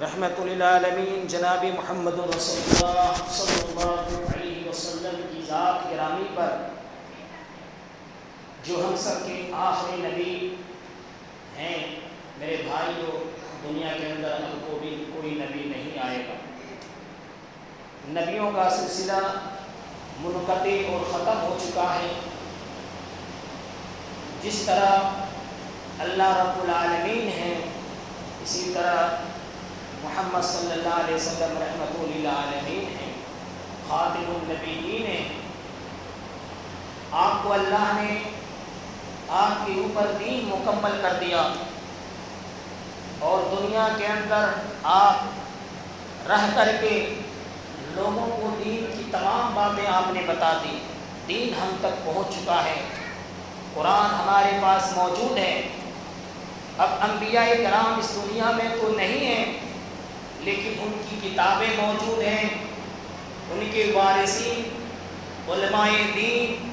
رحمت للعالمین جناب محمد رسول اللہ صلی اللہ علیہ وسلم کی ذات گرامی پر، جو ہم سب کے آخری نبی ہیں، میرے بھائیوں، دنیا کے اندر اب کوئی نبی نہیں آئے گا۔ نبیوں کا سلسلہ منقطع اور ختم ہو چکا ہے۔ جس طرح اللہ رب العالمین ہے، اسی طرح محمد صلی اللہ علیہ وسلم رحمت للعالمین ہیں، خاتم النبیین ہیں۔ آپ کو اللہ نے آپ کے اوپر دین مکمل کر دیا، اور دنیا کے اندر آپ رہ کر کے لوگوں کو دین کی تمام باتیں آپ نے بتا دی۔ دین ہم تک پہنچ چکا ہے، قرآن ہمارے پاس موجود ہے۔ اب انبیاء کرام اس دنیا میں تو نہیں ہیں، لیکن ان کی کتابیں موجود ہیں، ان کے وارثین علماء دین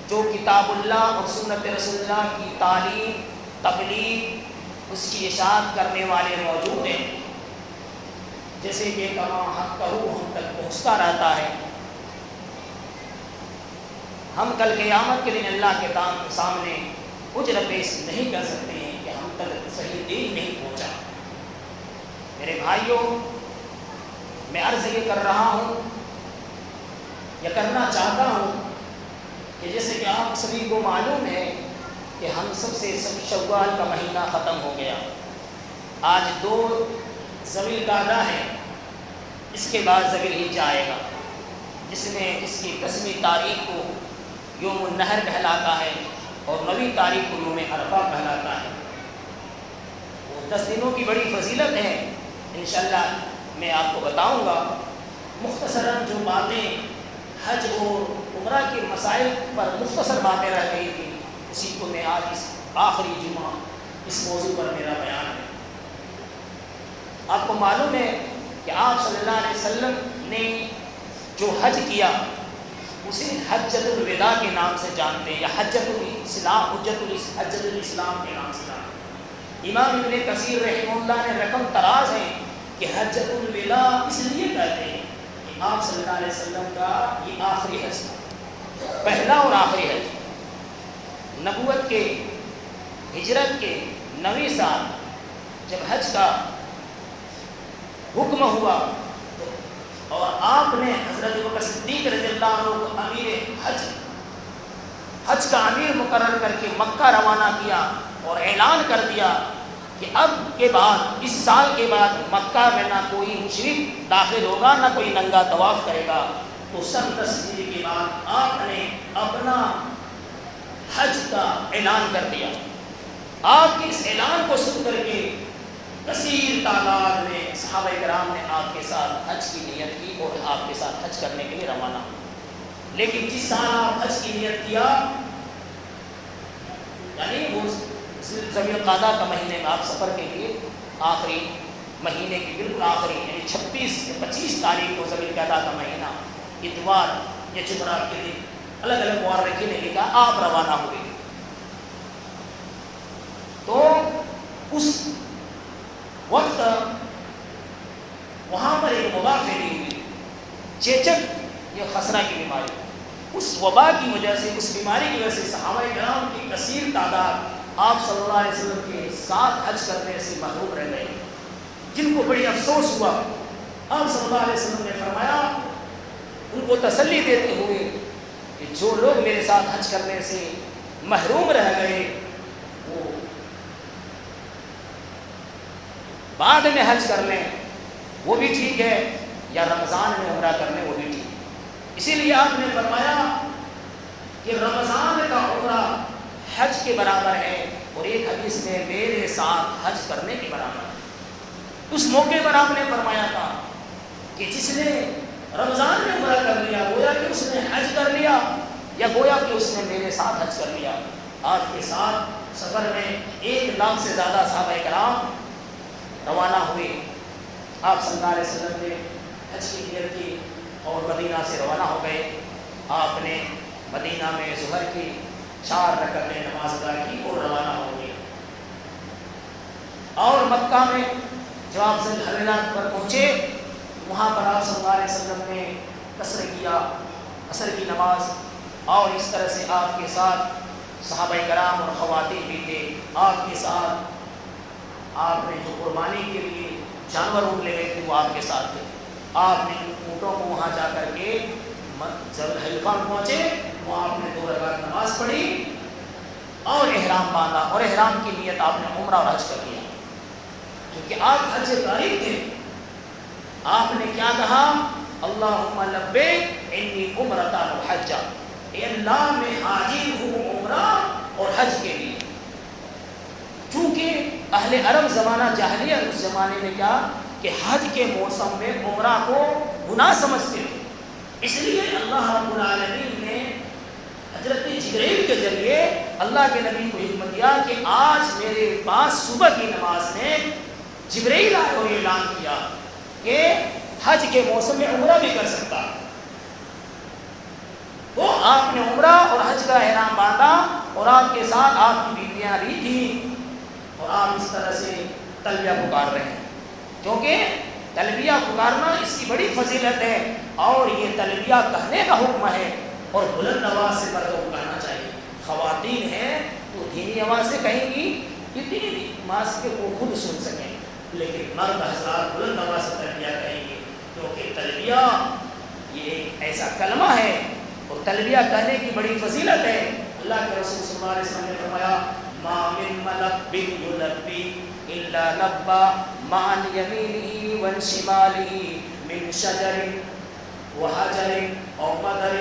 جو کتاب اللہ اور سنت رسول اللہ کی تعلیم، تبلیغ، اس کی اشاعت کرنے والے موجود ہیں۔ جیسے کہ کما حق کرو ہم تک پہنچتا رہتا ہے۔ ہم کل قیامت کے دن اللہ کے سامنے عذر پیش نہیں کر سکتے ہیں کہ ہم تک صحیح دین نہیں پہنچا۔ میرے بھائیوں، میں عرض یہ کر رہا ہوں یا کرنا چاہتا ہوں کہ جیسے کہ آپ سبھی کو معلوم ہے کہ ہم سب سے شوال کا مہینہ ختم ہو گیا۔ آج 2 ذوی القعدہ ہے، اس کے بعد ذوی الحجہ آئے گا، جس کی 10ویں تاریخ کو یوم النحر کہلاتا ہے اور 9ویں تاریخ کو یوم عرفہ کہلاتا ہے۔ وہ 10 دنوں کی بڑی فضیلت ہے، انشاءاللہ میں آپ کو بتاؤں گا۔ مختصراً جو باتیں حج اور عمرہ کے مسائل پر مختصر باتیں رہ گئی تھیں، اسی کو میں آج اس آخری جمعہ اس موضوع پر میرا بیان ہے۔ آپ کو معلوم ہے کہ آپ صلی اللہ علیہ وسلم نے جو حج کیا اسے حجۃ الوداع کے نام سے جانتے ہیں، یا حجۃ الاسلام کے نام سے جانتے ہیں۔ امام ابن کثیر رحمہ اللہ نے رقم تراز ہے کہ حجۃ الوداع اس لیے کہتے ہیں کہ آپ صلی اللہ علیہ وسلم کا یہ آخری حج تھا، پہلا اور آخری حج۔ نبوت کے، ہجرت کے 9ویں سال جب حج کا حکم ہوا اور آپ نے حضرت ابوبکر صدیق رضی اللہ عنہ کو امیر حج کا امیر مقرر کر کے مکہ روانہ کیا اور اعلان کر دیا کہ اب کے بعد، اس سال کے بعد مکہ میں نہ کوئی مشرک داخل ہوگا، نہ کوئی ننگا طواف کرے گا۔ تو سن 10 ہجری کے بعد آپ نے اپنا حج کا اعلان کر دیا۔ آپ کے اس اعلان کو سن کر کے کثیر تعداد میں صحابہ کرام نے آپ کے ساتھ حج کی نیت کی اور آپ کے ساتھ حج کرنے کے لیے روانہ ہوئے۔ لیکن جس سال آپ حج کی نیت کیا، یعنی وہ ذوی القعدہ کا مہینے میں آپ سفر کے لیے آخری مہینے کی بالکل آخری، یعنی 26 یا 25 تاریخ کو ذوی القعدہ کا مہینہ اتوار یا جمعرات کے دن، الگ الگ مورخی نے لکھا، آپ روانہ ہوئے۔ تو اس وقت وہاں پر ایک وبا پھیلی ہوئی، چیچک، یہ خسرہ کی بیماری۔ اس وبا کی وجہ سے، اس بیماری کی وجہ سے صحابہ کرام کی کثیر تعداد آپ صلی اللہ علیہ وسلم کے ساتھ حج کرنے سے محروم رہ گئے، جن کو بڑی افسوس ہوا۔ آپ صلی اللہ علیہ وسلم نے فرمایا، ان کو تسلی دیتے ہوئے کہ جو لوگ میرے ساتھ حج کرنے سے محروم رہ گئے، وہ بعد میں حج کر لیں، وہ بھی ٹھیک ہے، یا رمضان میں عمرہ کر لیں، وہ بھی ٹھیک ہے۔ اسی لیے آپ نے فرمایا کہ رمضان کا عمرہ حج کے برابر ہے، اور ایک حدیث میں میرے ساتھ حج کرنے کے برابر ہے۔ اس موقع پر آپ نے فرمایا تھا کہ جس نے رمضان میں عمرہ کر لیا، گویا کہ اس نے حج کر لیا، یا گویا کہ اس نے میرے ساتھ حج کر لیا۔ آپ کے ساتھ سفر میں 1 لاکھ سے زیادہ صحابہ کرام روانہ ہوئے۔ آپ صلی اللہ علیہ وسلم نے حج کی نیت کی اور مدینہ سے روانہ ہو گئے۔ آپ نے مدینہ میں ظہر کی 4 رکعتیں نماز ادا کی اور روانہ ہو گئے۔ اور مکہ میں جب آپ ذی الحلیہ پر پہنچے وہاں پر آپ صلی اللہ علیہ وسلم نے قصر کیا، عصر کی نماز، اور اس طرح سے آپ کے ساتھ صحابہ کرام اور خواتین بھی تھے. آپ کے ساتھ آپ نے جو قربانی کے لیے جانور اونٹ لے گئے تھے وہ آپ کے ساتھ تھے. آپ نے اونٹوں کو وہاں جا کر کے ذی الحلیہ میں پہنچے، وہاں آپ نے 2 رکعت نماز پڑھی اور احرام باندھا، اور احرام کی نیت آپ نے عمرہ اور حج کا کیا. کیونکہ آپ حج تاریخ تھے، آپ نے کیا کہا؟ اللہم لبیک انی عمرۃ وحج، اے اللہ میں حاضر ہوں عمرہ اور حج کے لیے. چونکہ اہل عرب زمانہ جاہلیہ اس زمانے میں کیا کہ حج کے موسم میں عمرہ کو گناہ سمجھتے تھے، اس لیے اللہ رب العالمین نے حضرت جبرائیل کے ذریعے اللہ کے نبی کو حکمت دیا کہ آج میرے پاس صبح کی نماز میں جبرائیل آئے اور اعلان کیا کہ حج کے موسم میں عمرہ بھی کر سکتا. تو آپ نے عمرہ اور حج کا احرام باندھا اور آپ کے ساتھ آپ کی بیویاں بھی تھیں، اور آپ اس طرح سے تلبیہ پکار رہے ہیں. کیونکہ تلبیہ پکارنا اس کی بڑی فضیلت ہے، اور یہ تلبیہ کہنے کا حکم ہے، اور بلند آواز سے مردوں کو کہنا چاہیے. خواتین ہیں تو دھیمی آواز سے کہیں گی اتنی آواز کے وہ خود سن سکیں، لیکن مرد حضرات بلند آواز سے تلبیہ کہیں گے، کیونکہ تلبیہ یہ ایک ایسا کلمہ ہے اور تلبیہ کہنے کی بڑی فضیلت ہے. اللہ کے رسول صلی اللہ علیہ وسلم نے فرمایا ما من ملب یلبی الا لبى عن یمینہ وعن شمالہ من شجر وحجر او مدر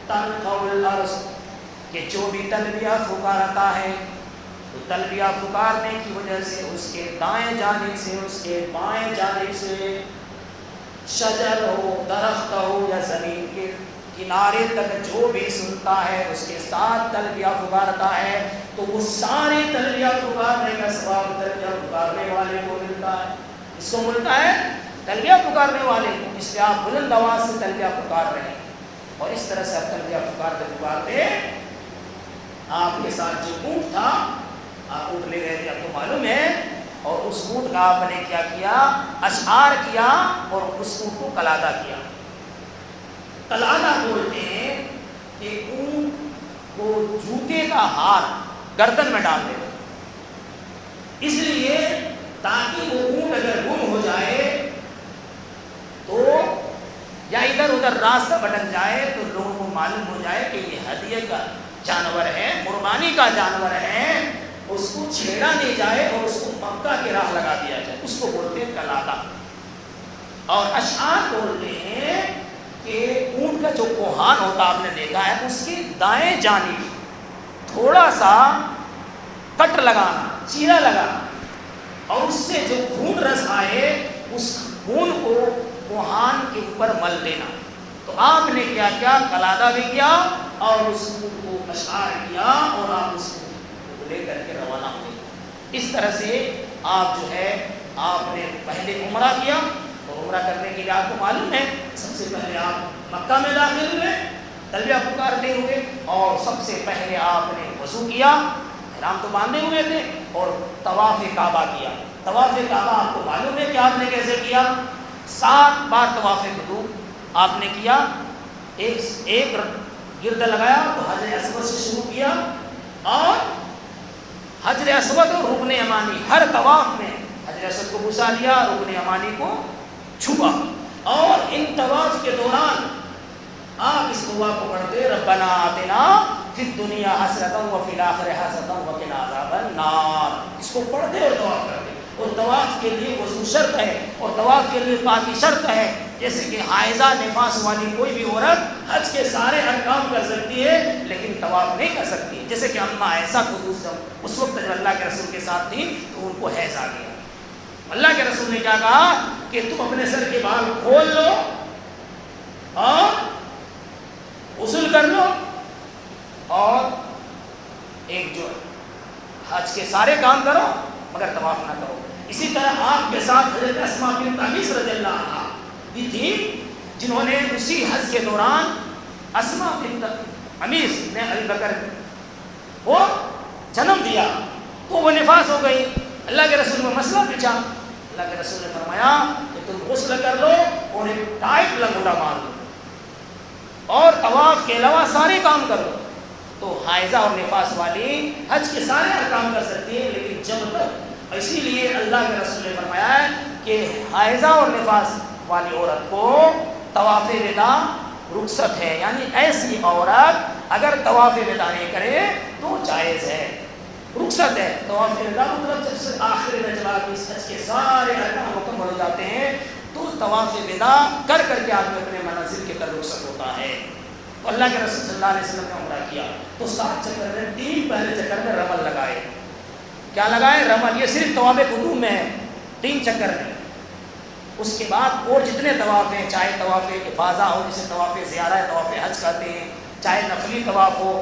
تنقع الارض، کہ جو بھی تلبیہ پکارتا ہے تو تلبیہ پکارنے کی وجہ سے اس کے دائیں جانب سے اس کے بائیں جانب سے شجر ہو، درخت ہو یا زمین کے کنارے تک جو بھی سنتا ہے اس کے ساتھ تلبیہ پکارتا ہے تو وہ سارے تلبیہ پکارنے کا ثواب تلبیہ پکارنے والے کو ملتا ہے. اس کو ملتا ہے تلبیہ پکارنے والے کو، اس لیے آپ بلند آواز سے تلبیہ پکار رہے ہیں. اور اس طرح سے آپ تلبیہ پکارتے پکارتے آپ کے ساتھ جو اونٹ تھا، آپ اونٹ لے گئے تھے آپ کو معلوم ہے، اور اس اونٹ کا آپ نے کیا کیا؟ اشعار کیا اور اس اونٹ کو قلادہ کیا. قلادہ بولتے ہیں کہ اونٹ کو جوتے کا ہار گردن میں ڈال دے، اس لیے تاکہ وہ اونٹ اگر گم ہو جائے تو یا ادھر ادھر راستہ بھٹک جائے تو لوگوں کو معلوم ہو جائے کہ یہ ہدیے کا جانور ہے، قربانی کا جانور ہے، اس کو چھیڑا نہیں جائے اور اس کو مکہ کی راہ لگا دیا جائے. اس کو بولتے ہیں قلادہ. اور اشعار بولتے ہیں کہ اونٹ کا جو کوہان ہوتا آپ نے دیکھا ہے اس کی دائیں جانب تھوڑا سا کٹ لگانا، چیرا لگانا، اور اس سے جو خون رس آئے اس خون کو کوہان کے اوپر مل دینا. تو آپ نے کیا کیا؟ قلادہ بھی کیا اور اس اونٹ کو اشعار کیا اور آپ اس کو لے کر کے روانہ ہوئے. اس طرح سے آپ جو ہے آپ نے پہلے عمرہ کیا، اور عمرہ کرنے کے لیے آپ کو معلوم ہے سب سے پہلے آپ مکہ میں داخل ہوئے تلبیہ پکارتے ہوئے، اور سب سے پہلے آپ نے وضو کیا، احرام تو باندھے ہوئے تھے، اور طواف کعبہ کیا. طواف کعبہ آپ کو معلوم ہے کہ آپ نے کیسے کیا؟ 7 بار طواف قدوم آپ نے کیا. ایک گرد لگایا تو حجر اسود سے شروع کیا، اور حجر اسود اور رکن یمانی ہر طواف میں حجر اسود کو بوسا لیا، رکن یمانی کو چھپا. اور ان طواف کے دوران آپ اس دعا کو پڑھتے ربنا آتنا فی الدنیا حسنۃ وفی الآخرۃ حسنۃ وقنا عذاب النار. اس کو پڑھتے اور طواف کرتے. اور طواف کے لیے وضو شرط ہے، اور طواف کے لیے پاکی شرط ہے. جیسے کہ حائضہ نفاس والی کوئی بھی عورت حج کے سارے ارکان کر سکتی ہے لیکن طواف نہیں کر سکتی ہے. جیسے کہ اما ایسا خود اس وقت جب اللہ کے رسول کے ساتھ تھی تو ان کو حیض آ گیا. اللہ کے رسول نے کیا کہا کہ تم اپنے سر کے بال کھول لو اور غسل کر لو، اور ایک جو حج کے سارے کام کرو مگر طواف نہ کرو. اسی طرح آپ کے ساتھ حضرت اسماء بنت ابی رضی اللہ عنہا بھی تھی، جنہوں نے اسی حج کے دوران اسماء بنت عمیس نے ابی بکر کو جنم دیا، تو وہ نفاس ہو گئی. اللہ کے رسول میں مسئلہ پوچھا اللہ کے رسول نے فرمایا کہ تم غسل کر لو اور ایک ٹائٹ لنگوٹا مار لو اور طواف کے علاوہ سارے کام کر لو. تو حائضہ اور نفاس والی حج کے سارے کام کر سکتی ہے، لیکن جب تک، اسی لیے اللہ کے رسول نے فرمایا ہے کہ حائضہ اور نفاس والی عورت کو طواف وداع رخصت ہے. یعنی ایسی عورت اگر طواف وداع نہیں کرے تو جائز ہے، رخصت ہے. طواف وداع مطلب جب سے آخر میں جب آپ اس حج کے سارے ارکان مکمل ہو جاتے ہیں تو طواف وداع کر کر کے آدمی اپنے منازل کے در رخصت ہوتا ہے. تو اللہ کے رسول صلی اللہ علیہ وسلم نے عمرہ کیا تو 7 چکر میں 3 پہلے چکر میں رمل لگائے. کیا لگائے؟ رمل. یہ صرف طواف قدوم میں ہے 3 چکر میں. اس کے بعد اور جتنے طواف ہیں، چاہے طواف افاضہ ہو جسے طواف زیارہ طواف حج کہتے ہیں، چاہے نفلی طواف ہو،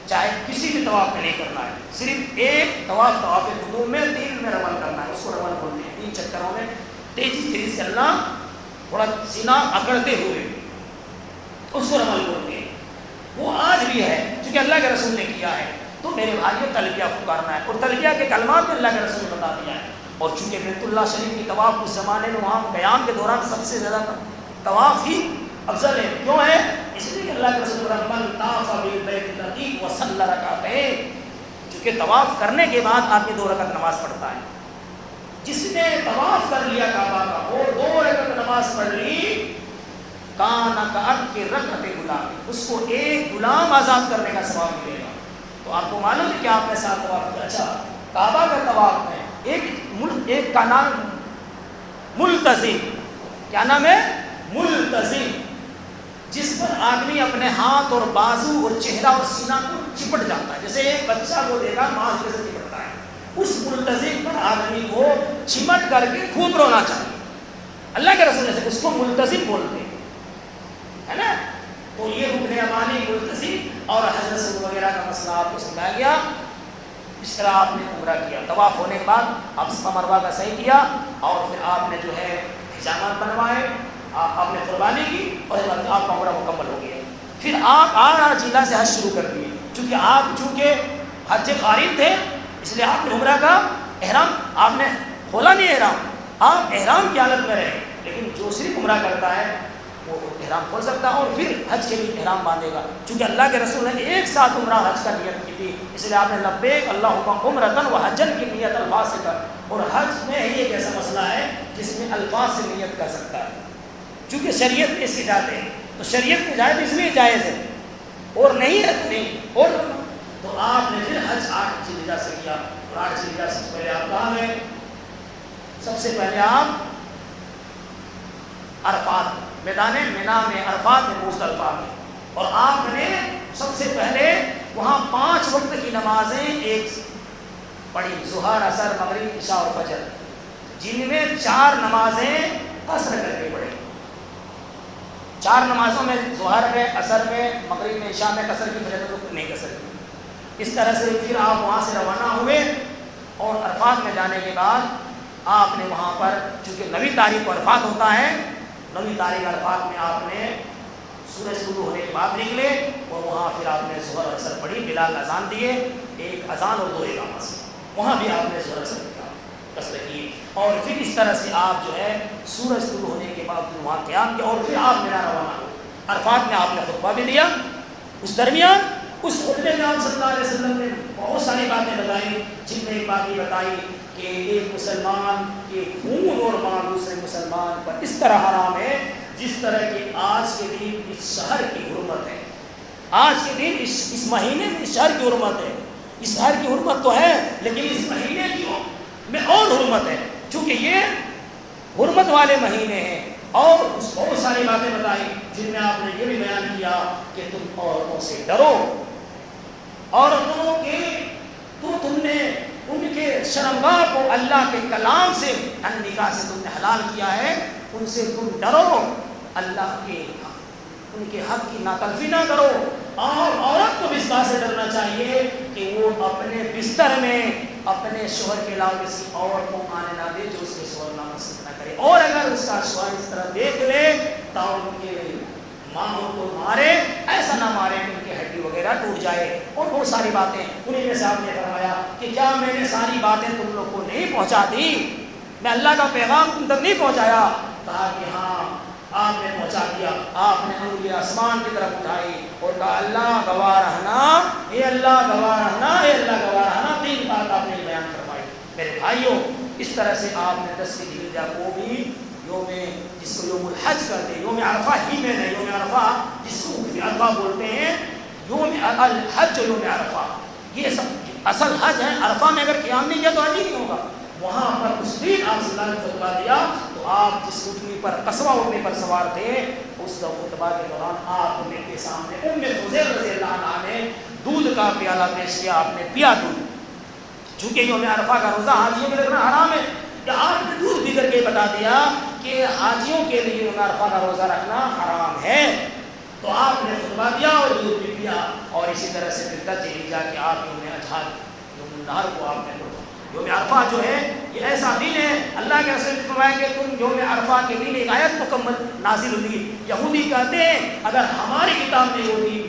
چاہے کسی بھی طواف میں نہیں کرنا ہے، صرف ایک طواف قدوم میں 3 میں رمل کرنا ہے. اس کو رمل بولتے ہیں. 3 چکروں میں تیزی سے چلنا، تھوڑا سینہ اکڑتے ہوئے، اس کو رمل بولتے ہیں. وہ آج بھی ہے کیونکہ اللہ کے رسول نے کیا ہے. تو میرے بھائیوں تلبیہ پکارنا ہے، اور تلبیہ کے کلمات میں اللہ کے رسول نے بتا دیا ہے. اور چونکہ بیت اللہ شریف کی طواف اس زمانے میں وہاں قیام کے دوران سب سے زیادہ طواف ہی افضل ہے. کیوں ہے؟ اس لیے کہ اللہ کے رسول من طاف بالبیت العتیق وصلی رکعتین، چونکہ طواف کرنے کے بعد آدمی 2 رکعت نماز پڑھتا ہے. جس نے طواف کر لیا کعبہ کا اور 2 رکعت نماز پڑھ لی، کانا کعب کے رکعت غلام، اس کو ایک غلام آزاد کرنے کا ثواب ملے گا. تو آپ کو معلوم ہے کہ آپ نے 7 طواف کیا. اچھا، کعبہ کا طواف میں ایک کا نام ملتزم. کیا نام ہے؟ ملتزم. جس پر آدمی اپنے ہاتھ اور بازو اور چہرہ اور سینہ کو چپٹ جاتا ہے، جیسے ایک بچہ کو دے گا ماں کیسے چپٹتا ہے، اس ملتزم پر آدمی کو چمٹ کر کے خوب رونا چاہیے. اللہ کے رسول نے اس کو ملتزم بولتے ہیں، ہے نا. تو یہ رکن یمانی ملتزم اور حضرت وغیرہ کا مسئلہ آپ کو سمجھایا گیا. اس طرح آپ نے عمرہ کیا. طواف ہونے کے بعد آپ صفا مروہ کا صحیح کیا اور پھر آپ نے جو ہے حجامات بنوائے، آپ نے قربانی کی اور آپ کا عمرہ مکمل ہو گیا. پھر آپ آڑا جیلا سے حج شروع کر دیے. چونکہ حج قارن تھے اس لیے آپ نے عمرہ کا احرام آپ نے کھولا نہیں. آپ احرام کی حالت میں رہے، لیکن جو صرف عمرہ کرتا ہے وہ احرام کھول سکتا ہے اور پھر حج کے لیے احرام باندھے گا. چونکہ اللہ کے رسول نے ایک ساتھ عمرہ حج کا نیت کی تھی، اس لیے آپ نے لبیک اللہم عمرۃ و حجن کی نیت الفاظ سے کر. اور حج میں ہی ایک ایسا مسئلہ ہے جس میں الفاظ سے نیت کر سکتا ہے، چونکہ شریعت میں اس کی اجازت ہے. تو شریعت میں جائز اس لیے جائز ہے، اور نہیں ہے تو نہیں. اور تو آپ نے پھر حج 8 ذوالحجہ سے کیا. اور 8 ذوالحجہ سے پہلے آپ کہاں گئے؟ سب سے پہلے آپ عرفات، میدان منا میں، عرفات میں، مزدلفہ میں. اور آپ نے سب سے پہلے وہاں 5 وقت کی نمازیں ایک پڑھی، ظہر، عصر، مغرب، عشاء اور فجر، جن میں 4 نمازیں قصر کر کے پڑھی. 4 نمازوں میں ظہر میں، عصر میں، مغرب میں، عشاء میں قصر کی، فجر میں نہیں قصر کی. اس طرح سے پھر آپ وہاں سے روانہ ہوئے اور عرفات میں جانے کے بعد آپ نے وہاں پر، چونکہ 9 تاریخ کو عرفات ہوتا ہے، 9 تاریخ عرفات میں آپ نے سورج طلوع ہونے کے بعد نکلے اور وہاں پھر آپ نے ظہر عصر پڑھی. بلال اذان دیے، ایک اذان اور 2 اقامت سے، وہاں بھی آپ نے ظہر عصر کا قصر کی. اور پھر اس طرح سے آپ جو ہے سورج طلوع ہونے کے بعد وہاں قیام کیا اور پھر آپ میرا روانہ ہوئے. عرفات میں آپ نے خطبہ بھی دیا. اس درمیان اس خطبے میں آپ صلی اللہ علیہ وسلم نے بہت ساری باتیں بتائیں، جن میں ایک بات یہ بتائی کہ ایک مسلمان کے خون اور مال دوسرے مسلمان پر اس طرح حرام ہے جس طرح کہ آج کے دن اس شہر کی حرمت ہے. آج کے دن اس مہینے میں اس شہر کی حرمت ہے. اس شہر کی حرمت تو ہے لیکن اس مہینے کی میں اور حرمت ہے، چونکہ یہ حرمت والے مہینے ہیں. اور اس بہت ساری باتیں بتائی جن میں آپ نے یہ بھی بیان کیا کہ تم عورتوں سے ڈرو، عورتوں کے تو تم نے ان کے شرمگاہ کو اللہ کے کلام سے، نکاح سے تم نے حلال کیا ہے، ان سے تم ڈرو، اللہ کے ان کے حق کی ناتلفی نہ کرو. اور عورت کو بھی اس بات سے ڈرنا چاہیے کہ وہ اپنے بستر میں اپنے شوہر کے علاوہ کسی اور کو آنے نہ دے جو اس کے شوہر نامسند نہ کرے. اور اگر اس کا شوہر اس طرح دیکھ لے تو ان کے ماں کو مارے، ایسا نہ مارے کہ ان کی ہڈی وغیرہ ٹوٹ جائے. اور بہت ساری باتیں انہیں میں سے آپ نے فرمایا کہ کیا میں نے ساری باتیں تم لوگ کو نہیں پہنچا دی؟ میں اللہ کا پیغام تم تک نہیں پہنچایا؟ کہا کہ ہاں آپ نے پہنچا دیا۔ آپ نے انگلی آسمان کی طرف اٹھائی اور کہا اللہ گواہ رہنا، اے اللہ گواہ رہنا، اے اللہ گواہ رہنا، 3 بات آپ نے بیان فرمائی۔ میرے بھائیوں، اس طرح سے آپ نے 10 ذی الحجہ کو بھی یوم، جس کو یوم الحج کہتے ہیں، یوم عرفہ ہی میں نہیں، یوم عرفہ جس کو عرفہ بولتے ہیں، یوم الحج و یوم عرفہ یہ سب اصل حج ہے۔ عرفہ میں اگر قیام نہیں کیا تو حج ہی نہیں ہوگا۔ وہاں پر اس دن آپ صلی اللہ علیہ وسلم نے خطبہ دیا تو آپ جس اونٹنی پر قصوہ اونٹنی پر سوار تھے، اس خطبہ کے دوران آپ کے سامنے فضیل رضی اللہ عنہ نے دودھ کا پیالہ پیش کیا، آپ نے پیا دودھ۔ چونکہ یوم عرفہ کا روزہ حاجیوں کے لیے رکھنا حرام ہے، کہ آپ نے دودھ پی کر کے بتا دیا کہ حاجیوں کے لیے یوم عرفہ کا روزہ رکھنا حرام ہے، تو آپ نے خطبہ دیا اور دودھ بھی پیا۔ اور اسی طرح سے پھر 10 ذی الحجہ کہ آپ یوم اضحیٰ یوم النحر کو آپ نے یوم عرفہ جو ہے یہ ایسا دن ہے، اللہ کے رسول نے فرمایا کہ تم یوم عرفہ کے دن ایک آیت مکمل نازل ہوئی۔ یہودی کہتے ہیں اگر ہماری کتاب میں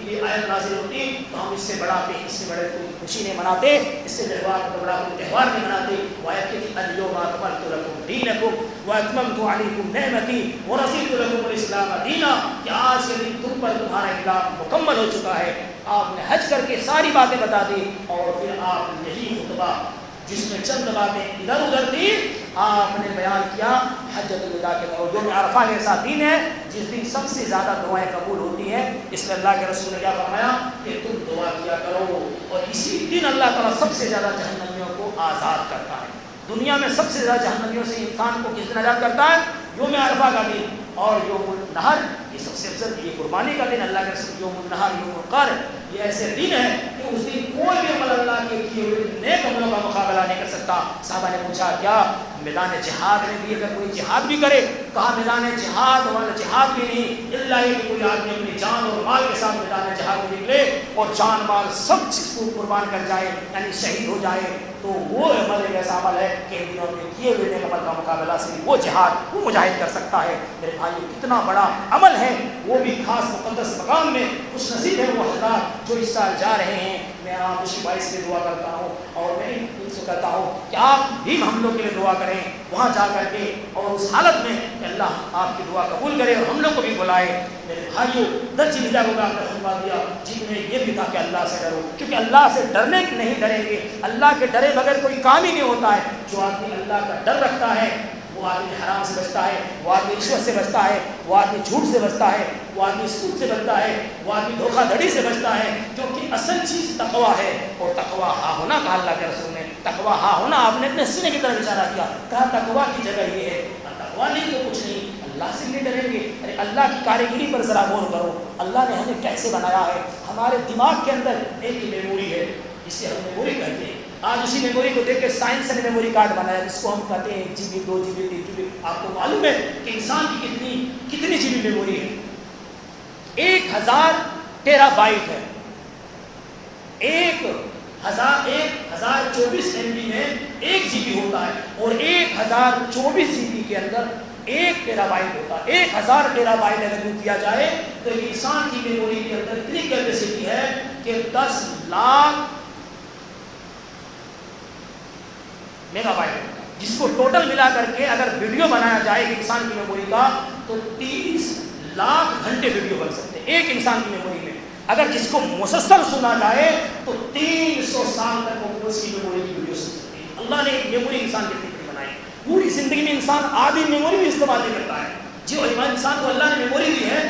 یہ آیت نازل ہوتی تو ہم اس سے بڑا کوئی خوشی نہیں مناتے، اس سے بڑا کوئی تہوار نہیں مناتے۔ وہ آیت کہ الیوم اکملت لکم دینکم واتممت علیکم نعمتی ورضیت لکم الاسلام دینا، کہ آج کے دن تم پر تمہارا اسلام مکمل ہو چکا ہے۔ آپ نے حج کر کے ساری باتیں بتا دی، اور پھر آپ نے یہی خطبہ جس میں چند باتیں ادھر ادھر تھی آپ نے بیان کیا حجۃ الوداع کے دور۔ یوم عرفہ ایسا دن ہے جس دن سب سے زیادہ دعائیں قبول ہوتی ہیں، اس لیے اللہ کے رسول نے کیا فرمایا کہ تم دعا کیا کرو، اور اسی دن اللہ تعالیٰ سب سے زیادہ جہنمیوں کو آزاد کرتا ہے۔ دنیا میں سب سے زیادہ جہنمیوں سے انسان کو کس دن آزاد کرتا ہے؟ یوم عرفہ کا دن۔ اور یوم النحر یہ سب سے افضل، یہ قربانی کا دن، اللہ کے رسول یوم النحر یوم القر یہ ایسے دن ہے کہ اس دن کوئی بھی عمل اللہ کے کیے ہوئے نیک عملوں کا مقابلہ نہیں کر سکتا۔ صحابہ نے پوچھا کیا میدان جہاد میں بھی اگر کوئی جہاد بھی کرے؟ کہا میدان جہاد والا جہاد بھی نہیں، اللہ یہ کہ کوئی آدمی اپنی جان اور مال کے ساتھ میدان جہاد میں نکلے اور جان مال سب چیز کو قربان کر جائے، یعنی شہید ہو جائے، تو وہ عمل ایک ایسا عمل ہے کہ ان دنوں میں کیے ہوئے نیک عمل کا مقابلہ صرف وہ جہاد وہ مجاہد کر سکتا ہے۔ میرے بھائیو کتنا بڑا عمل ہے، وہ بھی خاص مقدس مقام میں۔ خوش نصیب ہے وہ حضرات جو اس سال جا رہے ہیں۔ میں آپ خوشی باعث کے دعا کرتا ہوں، اور میں ان سے کہتا ہوں کہ آپ بھی ہم لوگ کے لیے دعا کریں وہاں جا کر کے، اور اس حالت میں کہ اللہ آپ کی دعا قبول کرے اور ہم لوگ کو بھی بلائے۔ میرے بھائیو 10 ذی الحجہ کو آپ نے خطبہ دیا جن میں یہ بھی تھا کہ اللہ سے ڈرو، کیونکہ اللہ سے ڈرنے کی نہیں ڈریں گے، اللہ کے ڈرے بغیر کوئی کام ہی نہیں ہوتا ہے۔ جو آدمی اللہ کا ڈر رکھتا ہے وہ آدمی حرام سے بچتا ہے، وہ آدمی رشوت سے بچتا ہے، وہ آدمی جھوٹ سے بچتا ہے، وہ آدمی سود سے بچتا ہے، وہ آدمی دھوکہ دھڑی سے بچتا ہے، کیونکہ اصل چیز تقویٰ ہے۔ اور تقویٰ ہاں ہونا کہا اللہ کے رسول نے، تقویٰ ہاں ہونا آپ نے اپنے سینے کی طرف اشارہ کیا، کہا تقویٰ کی جگہ یہ ہے، تقویٰ نہیں تو کچھ نہیں، اللہ سے نہیں ڈریں گے۔ ارے اللہ کی کاریگری پر ذرا غور کرو، اللہ نے ہمیں کیسے بنایا ہے۔ ہمارے دماغ کے اندر ایک میموری ہے جسے ہم میموری کہتے ہیں۔ آج اسی میموری کو دیکھ کے سائنس نے میموری کارڈ بنایا جس کو ہم کہتے ہیں 1 GB 2 GB 3 GB۔ آپ کو معلوم ہے کہ انسان کی کتنی GB میموری ہے؟ 1000 ٹیرا بائٹ ہے۔ 1024 MB میں 1 GB ہوتا ہے، اور 1024 GB کے اندر 1 ٹیرا بائٹ ہوتا ہے۔ 1000 ٹیرا بائٹ اگر یوں کیا جائے تو ایک انسان کی میموری کے اندر اتنی کیپیسٹی ہے کہ 10 لاکھ میگا بائٹ ہوتا ہے، جس کو ٹوٹل ملا کر کے اگر ویڈیو بنایا جائے ایک انسان کی میموری کا تو 30 لاکھ گھنٹے ویڈیو بن سکتے ہیں ایک انسان کی میموری میں۔ اگر جس کو مسلسل سنا جائے تو 300 سال تک وہ اس کی میموری کی ویڈیو سن سکتے ہیں۔ اللہ نے ایک میموری انسان کی کتنی بنائی، پوری زندگی میں انسان آدھی میموری بھی استعمال نہیں کرتا ہے۔ جو انسان کو اللہ نے میموری دی ہے،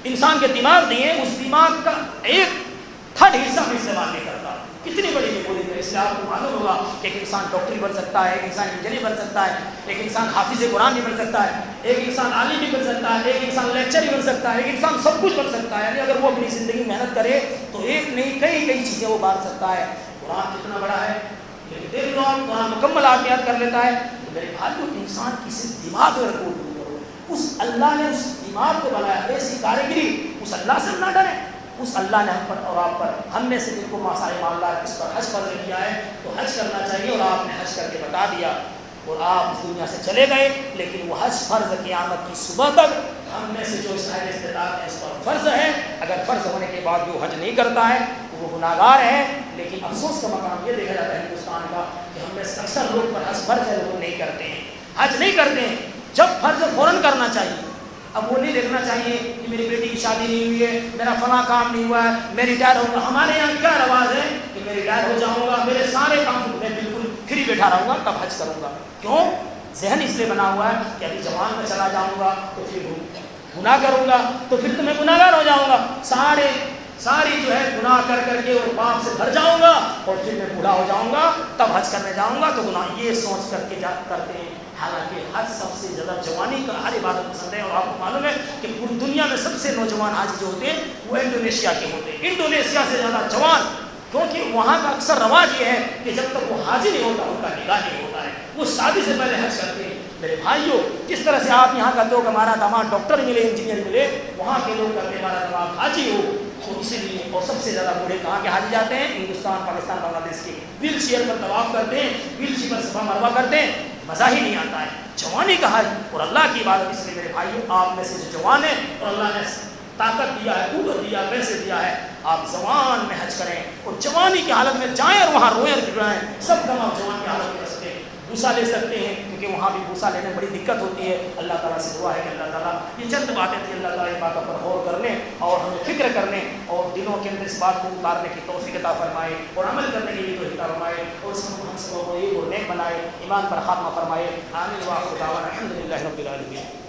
انسان کے دماغ دیے، اس دماغ کا 1/3 حصہ بھی استعمال نہیں کرتا۔ کتنی بڑی میموری ہے، اس لیے آپ کو معلوم ہوگا کہ ایک انسان ڈاکٹر بن سکتا ہے، ایک انسان انجینئر بن سکتا ہے، ایک انسان حافظ قرآن بھی بن سکتا ہے، ایک انسان عالم بھی بن سکتا ہے، ایک انسان لیکچر بھی بن سکتا ہے، ایک انسان سب کچھ بن سکتا ہے۔ یعنی اگر وہ اپنی زندگی میں محنت کرے تو ایک نہیں کئی چیزیں وہ بات سکتا ہے۔ قرآن کتنا بڑا ہے، لیکن دیکھ لو آپ قرآن مکمل آدمی یاد کر لیتا ہے۔ تو میرے بھائیو انسان کی صرف دماغ میں رکھو، اس اللہ نے اس دماغ کو بنایا، ایسی کاریگری، اس اللہ سے نہ ڈرے۔ اس اللہ نے ہم پر اور آپ پر، ہم میں سے جن کو سارے معاملات اس پر حج فرض کیا ہے تو حج کرنا چاہیے، اور آپ نے حج کر کے بتا دیا اور آپ اس دنیا سے چلے گئے، لیکن وہ حج فرض قیامت کی صبح تک ہم میں سے جو صاحب استطاعت ہے اس پر فرض ہے۔ اگر فرض ہونے کے بعد بھی وہ حج نہیں کرتا ہے تو وہ گناہ گار ہے۔ لیکن افسوس کا مقام یہ دیکھا جاتا ہے ہندوستان کا کہ ہم میں سے اکثر لوگ پر حج فرض ہے، لوگ نہیں کرتے ہیں۔ حج نہیں کرتے ہیں، جب فرض فوراً کرنا چاہیے۔ اب وہ نہیں دیکھنا چاہیے کہ میری بیٹی کی شادی نہیں ہوئی ہے، میرا فلاں کام نہیں ہوا ہے، میں ریٹائر ہوں گا۔ ہمارے یہاں کیا رواج ہے کہ میں ریٹائر ہو جاؤں گا، میرے سارے کام میں بالکل فری بیٹھا رہوں گا تب حج کروں گا۔ کیوں؟ ذہن اس لیے بنا ہوا ہے کہ ابھی جوان میں چلا جاؤں گا تو پھر گناہ کروں گا تو پھر تو میں گناہ گار ہو جاؤں گا، ساری جو ہے گناہ کر کر کے اور پاپ سے بھر جاؤں گا، اور پھر میں بوڑھا ہو جاؤں گا تب حج کرنے جاؤں گا تو گناہ، یہ سوچ کر کے کرتے ہیں۔ حالانکہ حج سب سے زیادہ جوانی کا ہر عبادت پسند ہے، اور آپ کو معلوم ہے کہ پوری دنیا میں سب سے نوجوان حاجی جو ہوتے ہیں وہ انڈونیشیا کے ہوتے ہیں، انڈونیشیا سے زیادہ جوان، کیونکہ وہاں کا اکثر رواج یہ ہے کہ جب تک وہ حاجی نہیں ہوتا ان کا نکاح نہیں ہوتا ہے، وہ شادی سے پہلے حج کرتے ہیں۔ میرے بھائیوں، جس طرح سے آپ یہاں کرتے ہو کہ ہمارا داماد ڈاکٹر ملے، انجینئر ملے، وہاں کے لوگ کرتے ہمارا داماد حاجی ہو، تو اسی لیے اور سب سے زیادہ بوڑھے کہاں کے حاجی جاتے ہیں؟ ہندوستان، پاکستان، بنگلہ دیش کے، ویل چیئر پر طواف کرتے ہیں، ویل چیئر پر صفا مروہ کرتے ہیں، مزہ ہی نہیں آتا ہے۔ جوانی کا حج اور اللہ کی عبادت، اس لیے میرے بھائیوں آپ میں سے جو جوان ہیں اور اللہ نے طاقت دیا ہے، قوت دیا ہے، پیسے دیا ہے، آپ جوان میں حج کریں اور جوانی کی حالت میں جائیں اور وہاں روئیں اور گڑائیں، سب کام آپ جوان کی حالت میں کر سکتے ہیں۔ بوسا لے سکتے ہیں کیونکہ وہاں بھی بوسا لینے میں بڑی دقت ہوتی ہے۔ اللہ تعالیٰ سے دعا ہے کہ اللہ تعالیٰ یہ چند باتیں تھیں، اللہ تعالیٰ ان باتوں پر غور کرنے اور ہمیں فکر کرنے اور دلوں کے اندر اس بات کو اتارنے کی توفیق عطا فرمائے اور عمل کرنے کی بھی توفیق عطا فرمائے اور اس کو ہم سب کو ایک اور نیک بنائے، ایمان پر خاتمہ فرمائے۔ آمین۔ وآخر دعوانا الحمد للہ رب العالمین۔